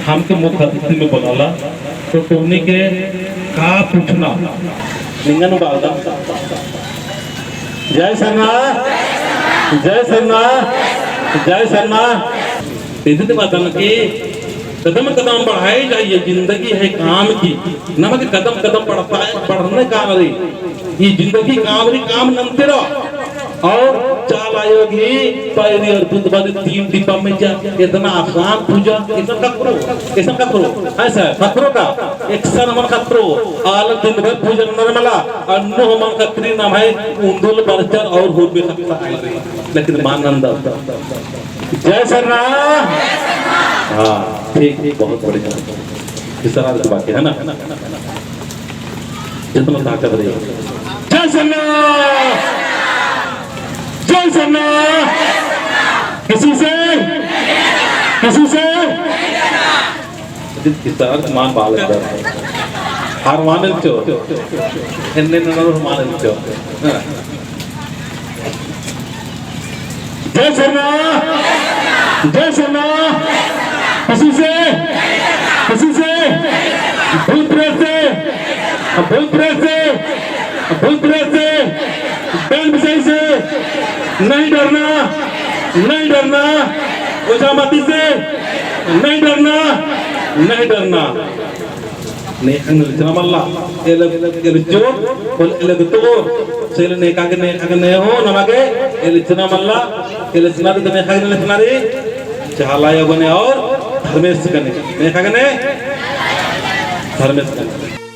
हमके मुख्य अतिथि में बोलाला तो तुमने के का पूछना निंगन बालदा जय शर्मा जय शर्मा जय शर्मा इतने बातन की कदम कदम बढ़ाई जाइए। जिंदगी है काम की नमक कदम कदम बढ़ता है बढ़ने का रही ये जिंदगी काम री काम नमते रहो और चाल आयोगी पैरी और दूध वाले 3 डिब्बा में जा इतना आसान पूजा इतना करो ऐसा करो का एक सन मन करो आल दिन भर पूजा निर्मला अन्नो मन का त्रि नाम है उंदुल बरचर और हो भी सकता है लेकिन मानंद जय शर्मा हाँ ठीक बहुत बढ़िया इस तरह की बात है ना जितना ताकत रही जय शर्मा जय शर्मा किसी से इस तरह मान बालक हार मान चो एन्ने ननर मान चो जय शर्मा किसी से भूत प्रेत से बैल विषय से नहीं डरना ओझामती से नहीं डरना नहीं अंगलमल्ला एलचो एलगतो सेल ने कागने हो नमगे एलचनमल्ला एलचनाद ने कागने लचनारी चालाय बने और धर्मेश कने ने कागने धर्मेश कने